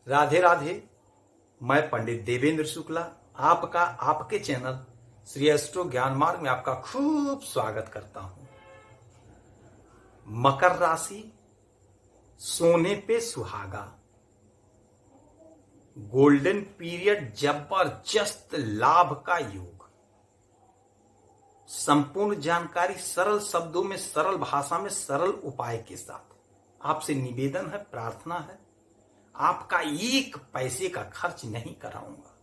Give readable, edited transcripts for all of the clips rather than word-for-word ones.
राधे राधे। मैं पंडित देवेंद्र शुक्ला आपका आपके चैनल श्री एस्ट्रो ज्ञान मार्ग में आपका खूब स्वागत करता हूं। मकर राशि, सोने पे सुहागा, गोल्डन पीरियड, जबरदस्त लाभ का योग। संपूर्ण जानकारी सरल शब्दों में, सरल भाषा में, सरल उपाय के साथ आपसे निवेदन है, प्रार्थना है, आपका एक पैसे का खर्च नहीं कराऊंगा।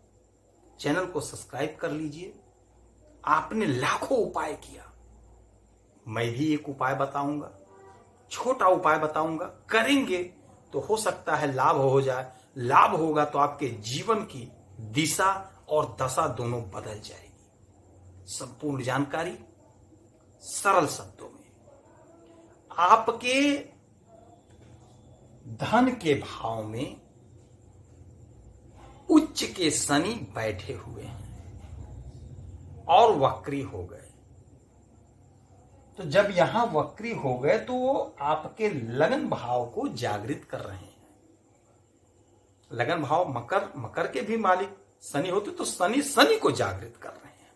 चैनल को सब्सक्राइब कर लीजिए। आपने लाखों उपाय किया, मैं भी एक उपाय बताऊंगा, छोटा उपाय बताऊंगा। करेंगे तो हो सकता है लाभ हो जाए। लाभ होगा तो आपके जीवन की दिशा और दशा दोनों बदल जाएगी। संपूर्ण जानकारी सरल शब्दों में। आपके धन के भाव में उच्च के शनि बैठे हुए हैं और वक्री हो गए। तो जब यहां वक्री हो गए तो वो आपके लगन भाव को जागृत कर रहे हैं। लगन भाव मकर के भी मालिक शनि होते, तो शनि को जागृत कर रहे हैं।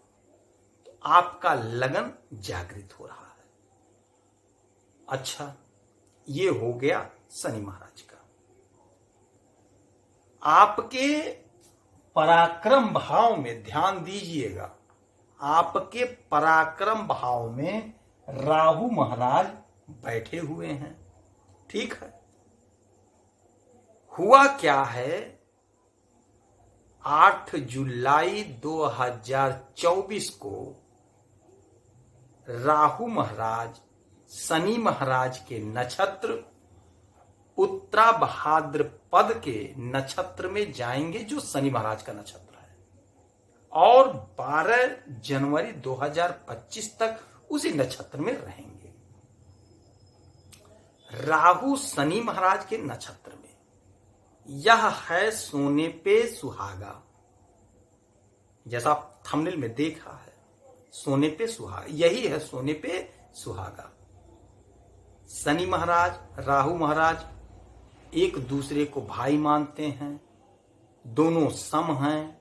तो आपका लगन जागृत हो रहा है। अच्छा, ये हो गया शनि महाराज का। आपके पराक्रम भाव में ध्यान दीजिएगा, आपके पराक्रम भाव में राहु महाराज बैठे हुए हैं। ठीक है, हुआ क्या है, 8 जुलाई 2024 को राहु महाराज शनि महाराज के नक्षत्र उत्तरा भाद्रपद के नक्षत्र में जाएंगे, जो शनि महाराज का नक्षत्र है, और 12 जनवरी 2025 तक उसी नक्षत्र में रहेंगे। राहु शनि महाराज के नक्षत्र में, यह है सोने पे सुहागा। जैसा आप थंबनेल में देखा है, सोने पे सुहागा, यही है सोने पे सुहागा। शनि महाराज, राहु महाराज एक दूसरे को भाई मानते हैं, दोनों सम हैं,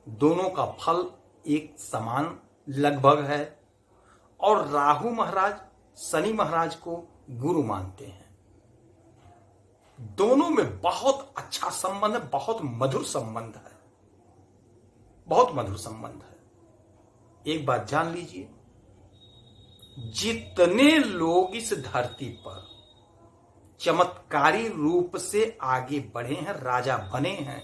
दोनों का फल एक समान लगभग है। और राहु महाराज शनि महाराज को गुरु मानते हैं। दोनों में बहुत अच्छा संबंध है, बहुत मधुर संबंध है, बहुत मधुर संबंध है। एक बात जान लीजिए, जितने लोग इस धरती पर चमत्कारी रूप से आगे बढ़े हैं, राजा बने हैं,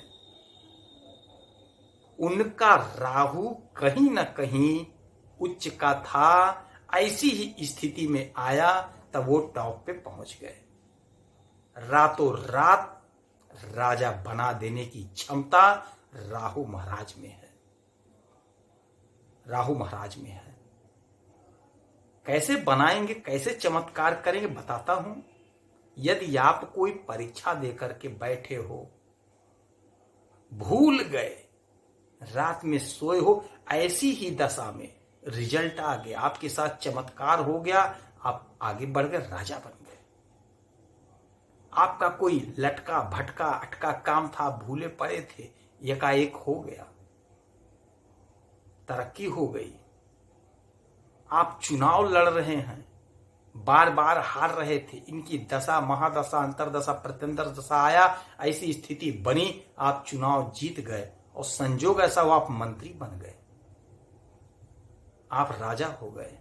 उनका राहु कहीं ना कहीं उच्च का था। ऐसी ही स्थिति में आया तब वो टॉप पे पहुंच गए। रातों रात राजा बना देने की क्षमता राहु महाराज में है। राहु महाराज में है। कैसे बनाएंगे, कैसे चमत्कार करेंगे, बताता हूं। यदि आप कोई परीक्षा देकर के बैठे हो, भूल गए, रात में सोए हो, ऐसी ही दशा में रिजल्ट आ गया, आपके साथ चमत्कार हो गया, आप आगे बढ़ गए, राजा बन गए। आपका कोई लटका भटका अटका काम था, भूले पड़े थे, एकाएक हो गया, तरक्की हो गई। आप चुनाव लड़ रहे हैं, बार बार हार रहे थे, इनकी दशा, महादशा, अंतरदशा, प्रत्यंतर दशा आया, ऐसी स्थिति बनी, आप चुनाव जीत गए, और संजोग ऐसा हुआ आप मंत्री बन गए, आप राजा हो गए।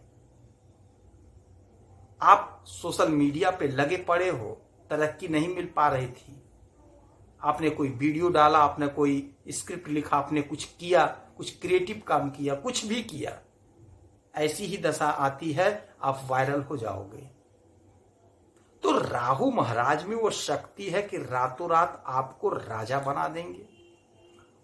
आप सोशल मीडिया पे लगे पड़े हो, तरक्की नहीं मिल पा रही थी, आपने कोई वीडियो डाला, आपने कोई स्क्रिप्ट लिखा, आपने कुछ किया, कुछ क्रिएटिव काम किया, कुछ भी किया, ऐसी ही दशा आती है, आप वायरल हो जाओगे। तो राहु महाराज में वो शक्ति है कि रातों रात आपको राजा बना देंगे,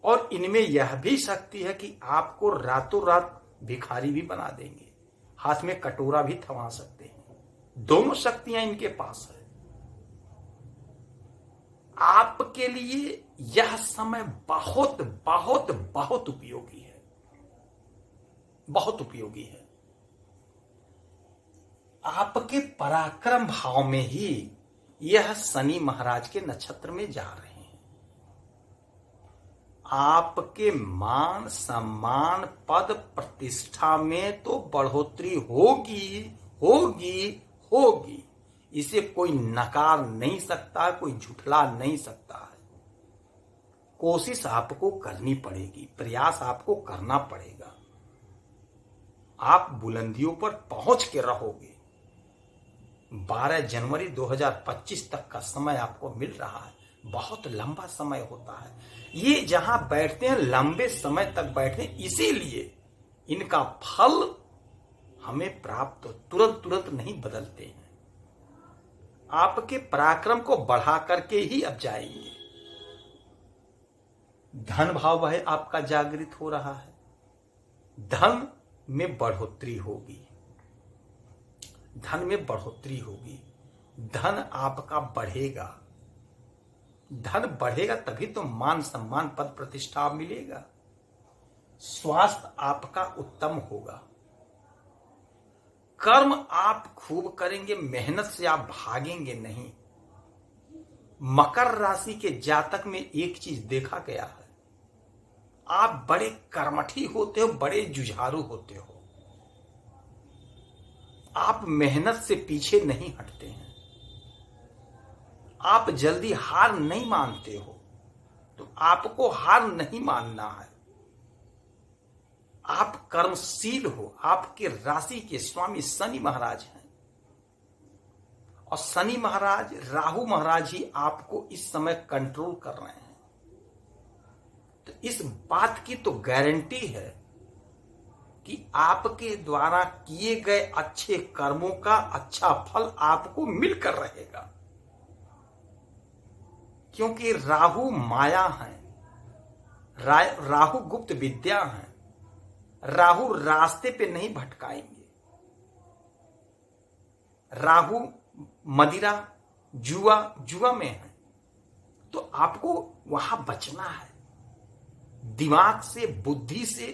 और इनमें यह भी शक्ति है कि आपको रातों रात भिखारी भी बना देंगे, हाथ में कटोरा भी थमा सकते हैं। दोनों शक्तियां इनके पास है। आपके लिए यह समय बहुत बहुत बहुत उपयोगी है, बहुत उपयोगी है। आपके पराक्रम भाव में ही यह शनि महाराज के नक्षत्र में जा रहे हैं। आपके मान सम्मान पद प्रतिष्ठा में तो बढ़ोतरी होगी होगी होगी। इसे कोई नकार नहीं सकता, कोई झुठला नहीं सकता है। कोशिश आपको करनी पड़ेगी, प्रयास आपको करना पड़ेगा। आप बुलंदियों पर पहुंच के रहोगे। 12 जनवरी 2025 तक का समय आपको मिल रहा है। बहुत लंबा समय होता है। ये जहां बैठते हैं लंबे समय तक बैठते हैं, इसीलिए इनका फल हमें प्राप्त तुरंत तुरंत नहीं बदलते हैं। आपके पराक्रम को बढ़ा करके ही अब जाएंगे। धन भाव वह आपका जागृत हो रहा है। धन में बढ़ोतरी होगी, धन में बढ़ोतरी होगी। धन आपका बढ़ेगा। धन बढ़ेगा तभी तो मान सम्मान पद प्रतिष्ठा मिलेगा। स्वास्थ्य आपका उत्तम होगा। कर्म आप खूब करेंगे, मेहनत से आप भागेंगे नहीं। मकर राशि के जातक में एक चीज देखा गया है, आप बड़े कर्मठी होते हो, बड़े जुझारू होते हो। आप मेहनत से पीछे नहीं हटते हैं। आप जल्दी हार नहीं मानते हो, तो आपको हार नहीं मानना है। आप कर्मशील हो। आपके राशि के स्वामी शनि महाराज हैं, और शनि महाराज, राहु महाराज ही आपको इस समय कंट्रोल कर रहे हैं। तो इस बात की तो गारंटी है कि आपके द्वारा किए गए अच्छे कर्मों का अच्छा फल आपको मिलकर रहेगा। क्योंकि राहु माया है, राहु गुप्त विद्या है। राहु रास्ते पे नहीं भटकाएंगे। राहु मदिरा जुआ में है, तो आपको वहां बचना है। दिमाग से, बुद्धि से,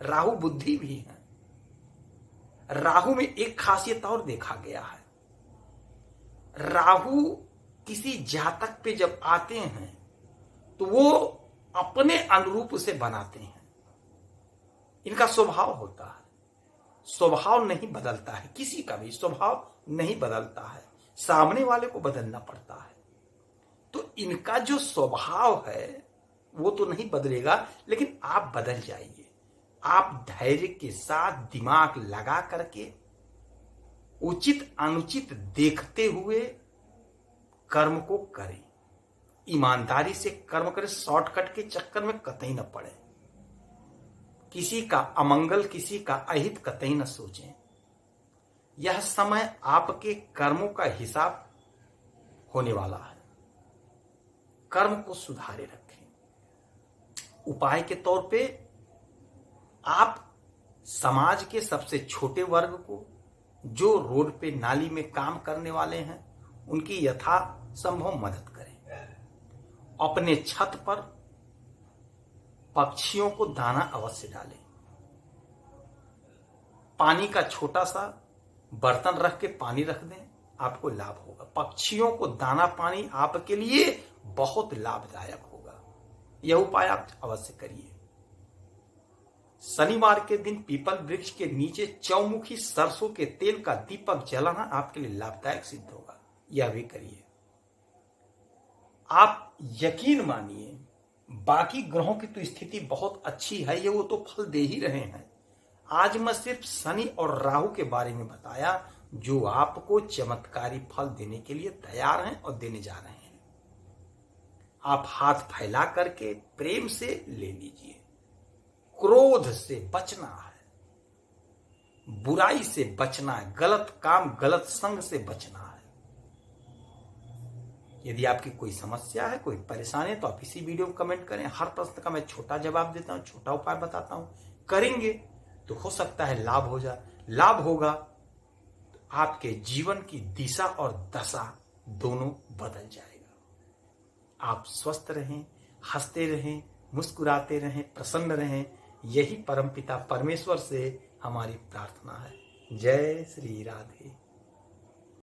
राहु बुद्धि भी है। राहु में एक खासियत और देखा गया है, राहु किसी जातक पे जब आते हैं तो वो अपने अनुरूप से बनाते हैं। इनका स्वभाव होता है, स्वभाव नहीं बदलता है, किसी का भी स्वभाव नहीं बदलता है, सामने वाले को बदलना पड़ता है। तो इनका जो स्वभाव है वो तो नहीं बदलेगा, लेकिन आप बदल जाइए। आप धैर्य के साथ दिमाग लगा करके उचित अनुचित देखते हुए कर्म को करें। ईमानदारी से कर्म करें, शॉर्टकट के चक्कर में कतई न पड़े। किसी का अमंगल, किसी का अहित कतई न सोचें। यह समय आपके कर्मों का हिसाब होने वाला है। कर्म को सुधारे रखें। उपाय के तौर पे आप समाज के सबसे छोटे वर्ग को, जो रोड पे नाली में काम करने वाले हैं, उनकी यथा संभव मदद करें। अपने छत पर पक्षियों को दाना अवश्य डालें। पानी का छोटा सा बर्तन रख के पानी रख दें, आपको लाभ होगा। पक्षियों को दाना पानी आपके लिए बहुत लाभदायक होगा। यह उपाय आप अवश्य करिए। शनिवार के दिन पीपल वृक्ष के नीचे चौमुखी सरसों के तेल का दीपक जलाना आपके लिए लाभदायक सिद्ध होगा। यह भी करिए। आप यकीन मानिए, बाकी ग्रहों की तो स्थिति बहुत अच्छी है, ये वो तो फल दे ही रहे हैं। आज मैं सिर्फ शनि और राहु के बारे में बताया, जो आपको चमत्कारी फल देने के लिए तैयार हैं और देने जा रहे हैं। आप हाथ फैला करके प्रेम से ले लीजिए। क्रोध से बचना है, बुराई से बचना है, गलत काम गलत संग से बचना है। यदि आपकी कोई समस्या है, कोई परेशानी है, तो आप इसी वीडियो में कमेंट करें। हर प्रश्न का मैं छोटा जवाब देता हूं, छोटा उपाय बताता हूं। करेंगे तो हो सकता है लाभ हो जाए। लाभ होगा तो आपके जीवन की दिशा और दशा दोनों बदल जाएगा। आप स्वस्थ रहें, हंसते रहें, मुस्कुराते रहें, प्रसन्न रहें। यही परमपिता परमेश्वर से हमारी प्रार्थना है। जय श्री राधे।